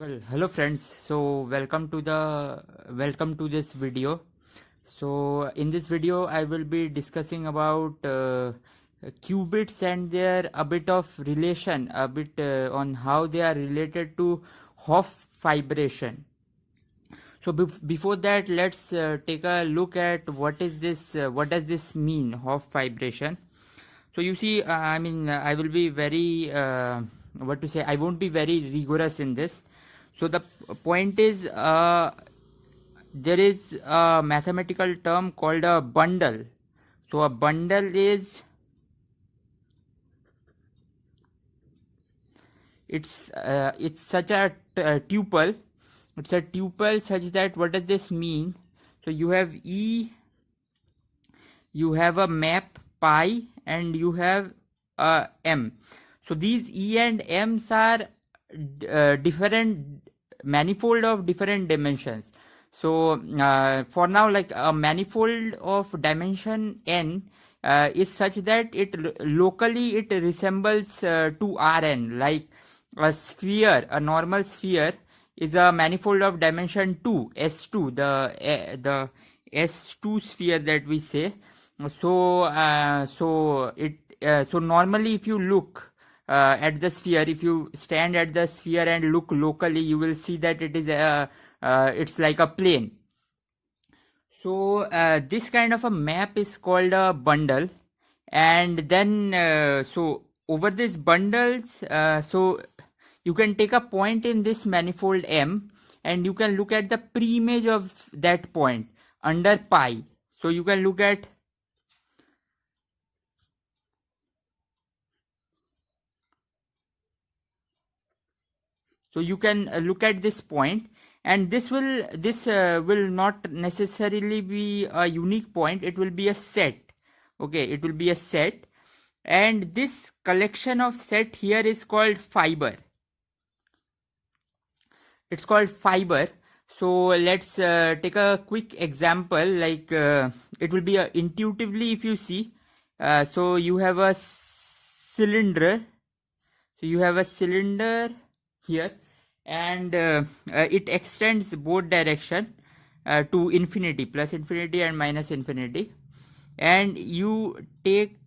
Well, hello friends. So welcome to this video. So in this video, I will be discussing about qubits and their a bit of relation, a bit on how they are related to Hopf vibration. So before that, let's take a look at what is this. What does this mean, Hopf vibration? So you see, I will be very what to say. I won't be very rigorous in this. So the point is, there is a mathematical term called a bundle. So a bundle is it's such a tuple. It's a tuple such that what does this mean? So you have E, you have a map pi, and you have a M. So these E and M's are different manifold of different dimensions. So for now, like a manifold of dimension n is such that it locally it resembles to Rn. Like a sphere, a normal sphere is a manifold of dimension 2, S2, the S2 sphere that we say. So normally if you look at the sphere, if you stand at the sphere and look locally, you will see that it is it's like a plane. So this kind of a map is called a bundle, and then so over these bundles, so you can take a point in this manifold M, and you can look at the pre-image of that point under pi. So you can look at look at this point, and this will not necessarily be a unique point. It will be a set. Okay, it will be a set, and this collection of set here is called fiber. It's called fiber. So let's take a quick example. Like it will be intuitively, if you see, so you have a cylinder. So you have a cylinder here, and it extends both direction to infinity, plus infinity and minus infinity. And you take,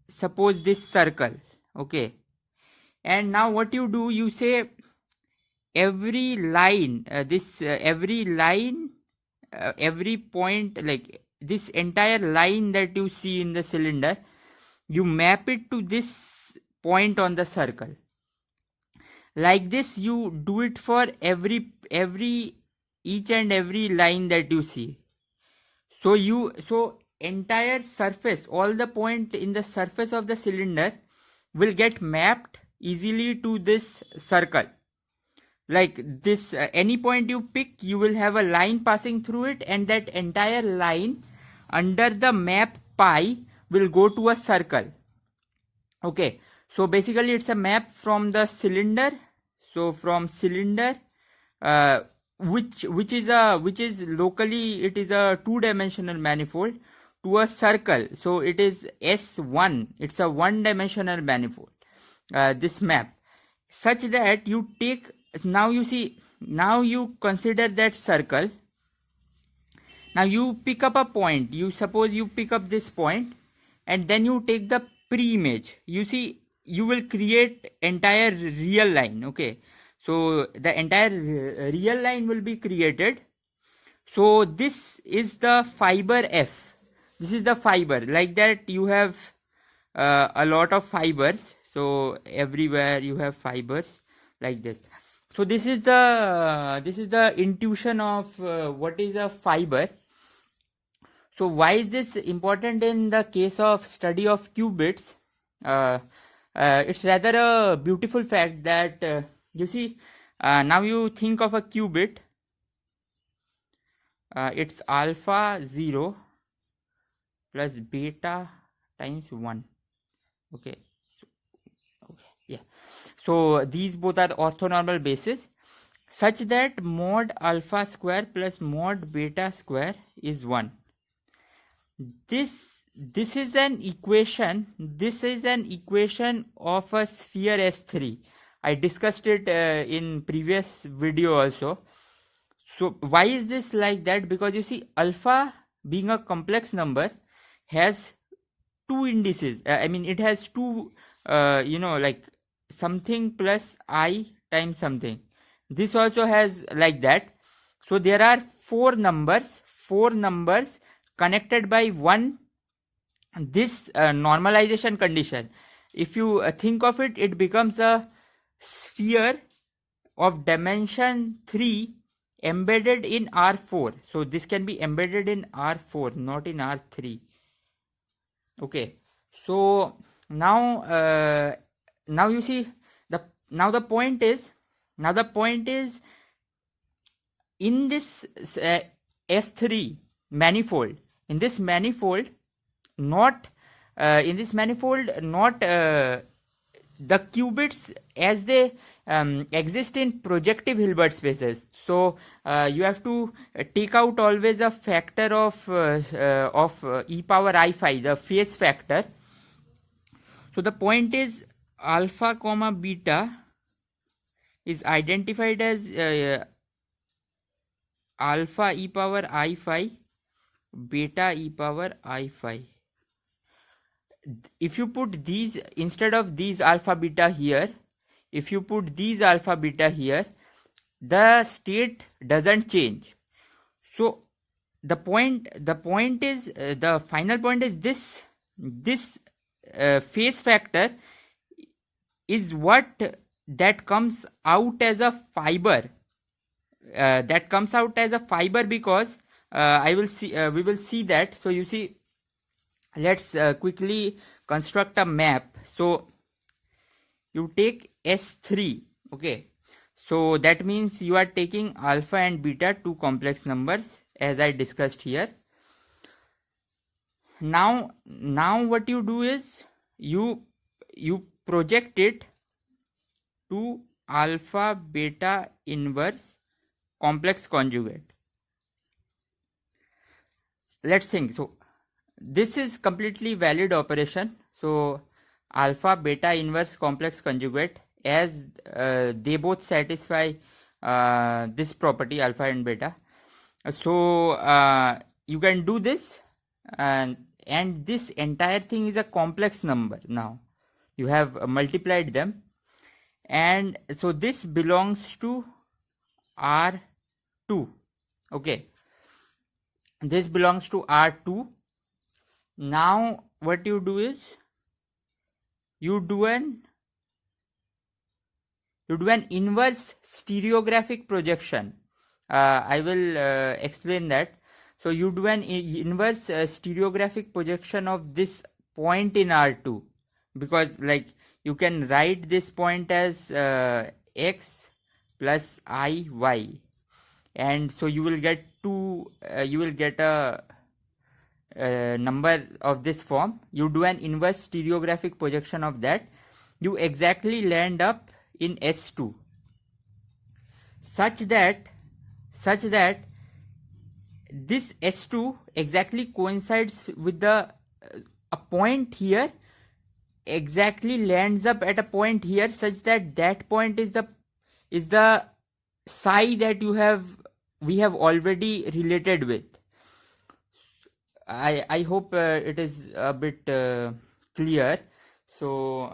suppose, this circle. Okay, and now what you do, you say every line, every point, like this entire line that you see in the cylinder, you map it to this point on the circle. Like this you do it for each and every line that you see. So entire surface, all the point in the surface of the cylinder will get mapped easily to this circle. Like this, any point you pick, you will have a line passing through it, and that entire line under the map pi will go to a circle. Okay, so basically it's a map from the cylinder. So from cylinder, which is locally, it is a two-dimensional manifold, to a circle. So it is S1. It's a one-dimensional manifold. This map, such that you take, now you see, now you consider that circle. Now you pick up a point. You suppose you pick up this point, and then you take the pre-image. You see, you will create entire real line. Okay, so the entire real line will be created. So this is the fiber F. This is the fiber. Like that you have a lot of fibers. So everywhere you have fibers like this. So this is the intuition of what is a fiber. So why is this important in the case of study of qubits? It's rather a beautiful fact that you see, now you think of a qubit. It's alpha 0 plus beta times 1. Okay. Yeah. So these both are orthonormal bases, such that mod alpha square plus mod beta square is 1. This is an equation. This is an equation of a sphere S3. I discussed it in previous video also. So why is this like that? Because you see, alpha being a complex number has two indices. I mean, it has two, like something plus I times something. This also has like that. So there are four numbers connected by one this normalization condition. If you think of it, it becomes a sphere of dimension 3 embedded in R4. So this can be embedded in R4, not in R3. Okay. So now you see the point is in this S3 manifold, not the qubits as they exist in projective Hilbert spaces. So you have to take out always a factor of e power I phi, the phase factor. So the point is alpha comma beta is identified as alpha e power I phi, beta e power I phi. If you put these instead of these alpha beta here, if you put these alpha beta here, the state doesn't change. So the final point is this phase factor is what that comes out as a fiber. Because we will see that. So you see, let's quickly construct a map. So you take S3, okay. So that means you are taking alpha and beta, two complex numbers, as I discussed here. Now what you do is you project it to alpha beta inverse complex conjugate. Let's think. So this is completely valid operation. So alpha beta inverse complex conjugate, as they both satisfy this property alpha and beta. So you can do this, and this entire thing is a complex number. Now you have multiplied them, and so this belongs to R2. Okay, this belongs to R2. Now what you do is you do an inverse stereographic projection. I will explain that. So you do an inverse stereographic projection of this point in R2, because like you can write this point as x plus I y, and so you will get a number of this form. You do an inverse stereographic projection of that, you exactly land up in S2 such that this S2 exactly coincides with the a point here, exactly lands up at a point here, such that that point is the psi that we have already related with. I hope it is a bit clear. So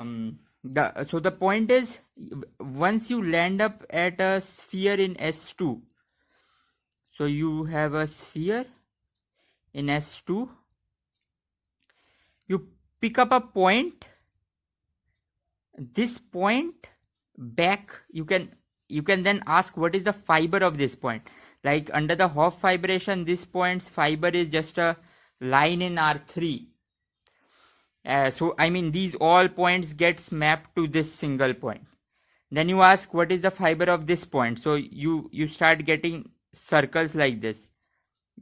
the point is, once you land up at a sphere in S2, so you have a sphere in S2, you pick up a point, this point back, you can then ask what is the fiber of this point. Like under the Hopf fibration, this point's fiber is just a line in R3. So I mean, these all points gets mapped to this single point. Then you ask what is the fiber of this point. So you start getting circles like this.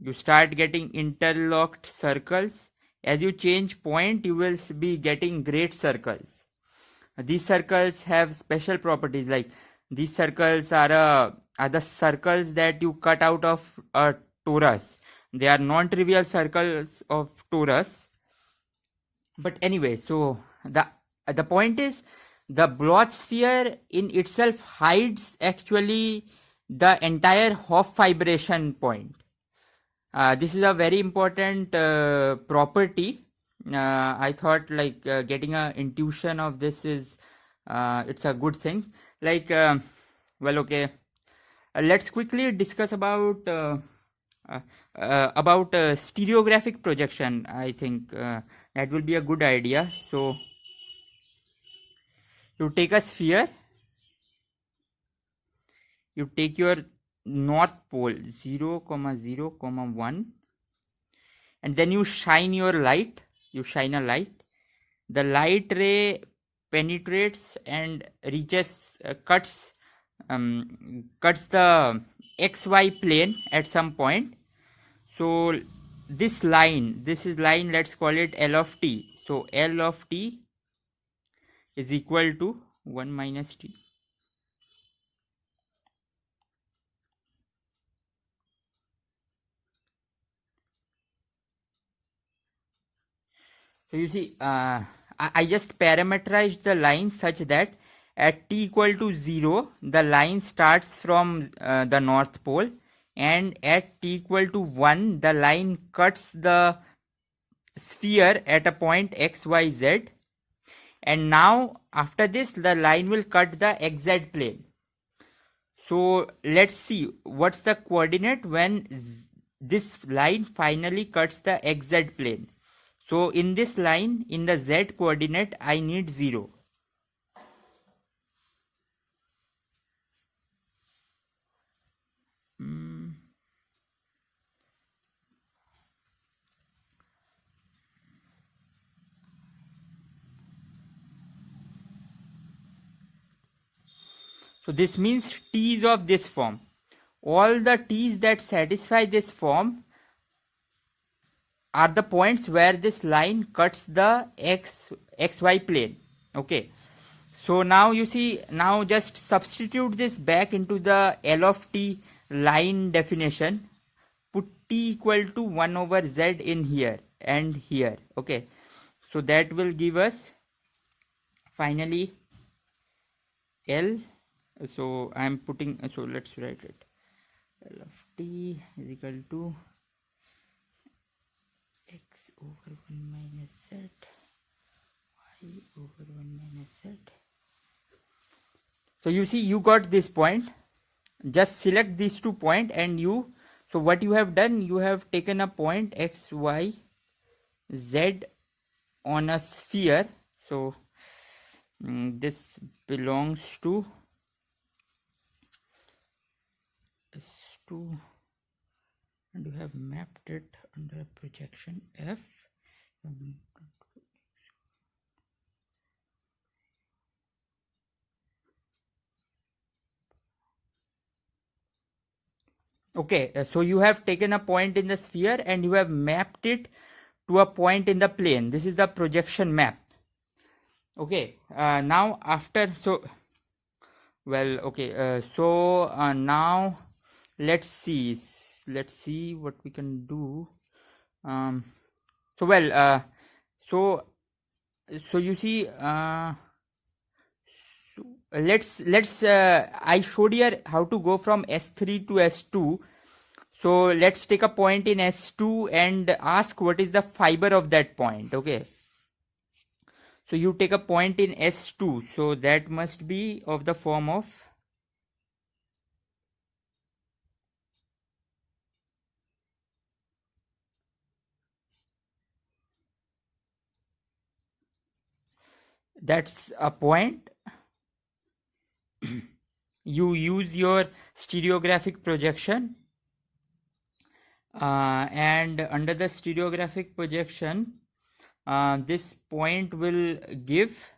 You start getting interlocked circles. As you change point, you will be getting great circles. These circles have special properties. Like these circles are the circles that you cut out of a torus. They are non-trivial circles of torus. But anyway, so the point is, the Bloch sphere in itself hides actually the entire Hopf fibration point. This is a very important property. I thought like getting a intuition of this is it's a good thing. Like well, okay. Let's quickly discuss about stereographic projection. I think that will be a good idea. So you take a sphere, you take your north pole 0, 0, 1, and then you shine your light. You shine a light. The light ray penetrates and reaches cuts the xy plane at some point. So this line, let's call it L of t. So L of t is equal to 1 minus t. So you see, I just parameterized the line such that at t equal to 0, the line starts from the north pole, and at t equal to 1, the line cuts the sphere at a point xyz, and now after this the line will cut the xz plane. So let's see what's the coordinate when this line finally cuts the xz plane. So in this line, in the z coordinate, I need 0. So this means t's of this form. All the t's that satisfy this form are the points where this line cuts the xy plane. Okay. So now you see, now just substitute this back into the L of t line definition. Put t equal to 1 over z in here and here. Okay. So that will give us finally L. So I am putting, so let's write it. L of t is equal to x over 1 minus z, y over 1 minus z. So you see, you got this point. Just select these 2 points and you, so what you have done, you have taken a point x, y, z on a sphere. So this belongs to S2, and you have mapped it under projection F. Okay, so you have taken a point in the sphere and you have mapped it to a point in the plane. This is the projection map. Okay, now after, so, well, okay, so now let's see what we can do. So well, so you see, let's I showed here how to go from S3 to S2. So let's take a point in S2 and ask what is the fiber of that point. Okay, so you take a point in S2, so that must be of the form of that's a point. You use your stereographic projection, and under the stereographic projection, this point will give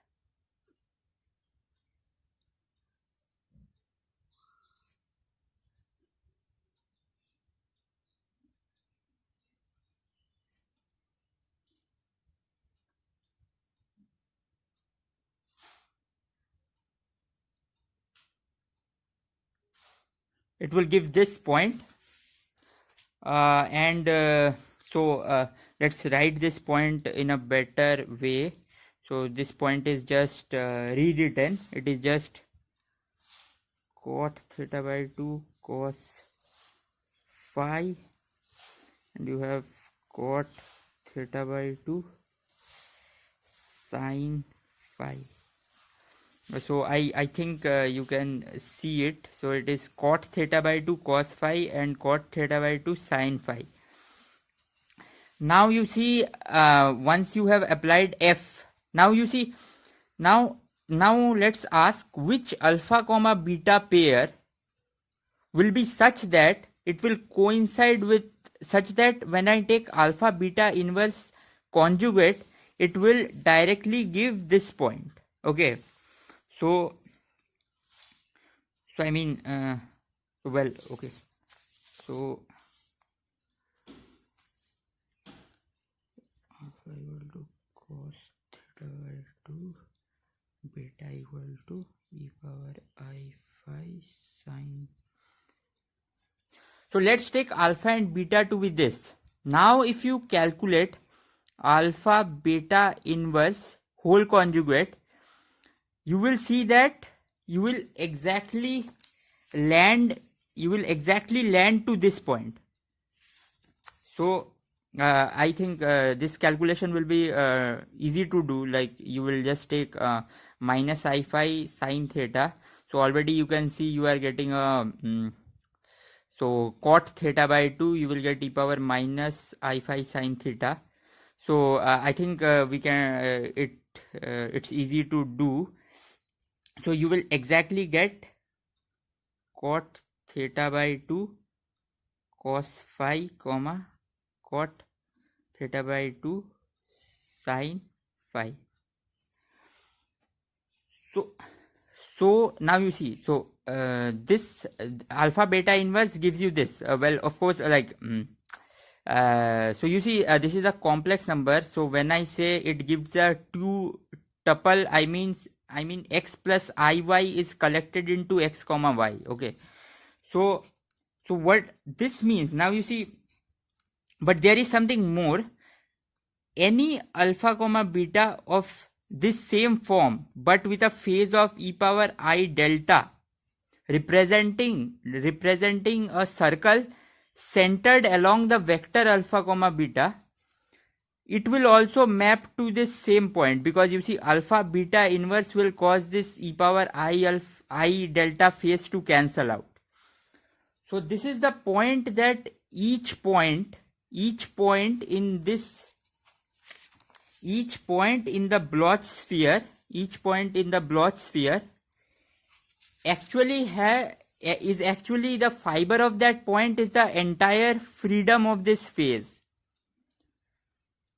this point, and so let's write this point in a better way. So this point is just rewritten. It is just cot theta by 2 cos phi, and you have cot theta by 2 sin phi. So I think you can see it. So it is cot theta by 2 cos phi and cot theta by 2 sin phi. Now you see, once you have applied f, now you see, now let's ask which alpha comma beta pair will be such that it will coincide with, such that when I take alpha beta inverse conjugate, it will directly give this point. Okay, so I mean, well, okay, so alpha equal to cos theta by 2 beta equal to e power I phi sin. So let's take alpha and beta to be this. Now if you calculate alpha beta inverse whole conjugate, you will see that you will exactly land to this point. So I think this calculation will be easy to do. Like you will just take minus I phi sin theta. So already you can see you are getting a so cot theta by 2, you will get e power minus I phi sin theta. So I think we can it's easy to do. So you will exactly get cot theta by 2 cos phi comma cot theta by 2 sin phi. So now you see, so this alpha beta inverse gives you this. Well, of course, like so you see, this is a complex number. So when I say it gives a 2 tuple, I mean x plus iy is collected into x comma y. Okay, so what this means, now you see, but there is something more. Any alpha comma beta of this same form but with a phase of e power I delta representing a circle centered along the vector alpha comma beta, it will also map to this same point, because you see alpha beta inverse will cause this e power I delta phase to cancel out. So this is the point, that each point in the Bloch sphere, actually is actually the fiber of that point is the entire freedom of this phase.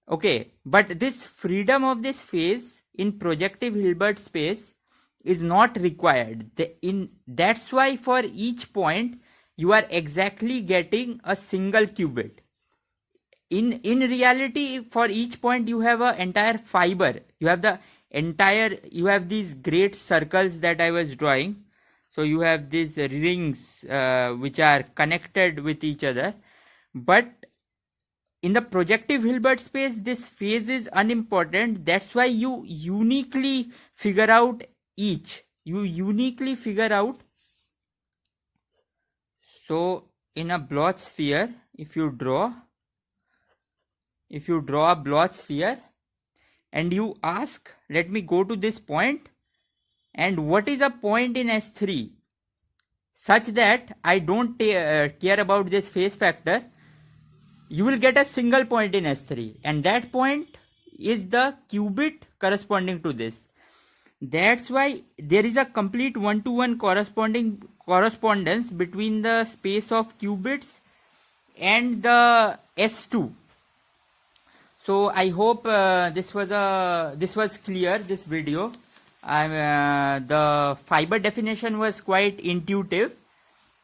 Okay, but this freedom of this phase in projective Hilbert space is not required. That's why for each point you are exactly getting a single qubit. In reality, for each point you have an entire fiber. You have these great circles that I was drawing. So you have these rings which are connected with each other. But in the projective Hilbert space, this phase is unimportant. That's why you uniquely figure out each. So in a Bloch sphere, if you draw a Bloch sphere and you ask, let me go to this point, and what is a point in S3 such that I don't care about this phase factor, you will get a single point in S3, and that point is the qubit corresponding to this. That's why there is a complete one-to-one correspondence between the space of qubits and the S2. So I hope this was clear, this video. The fiber definition was quite intuitive.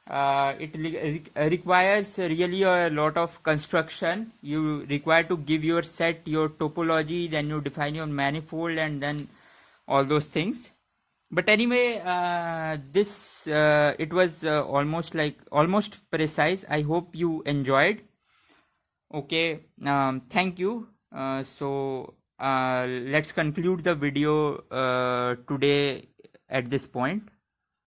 It requires really a lot of construction. You require to give your set your topology, then you define your manifold, and then all those things. But anyway, it was almost precise. I hope you enjoyed. Okay, thank you. So let's conclude the video today at this point.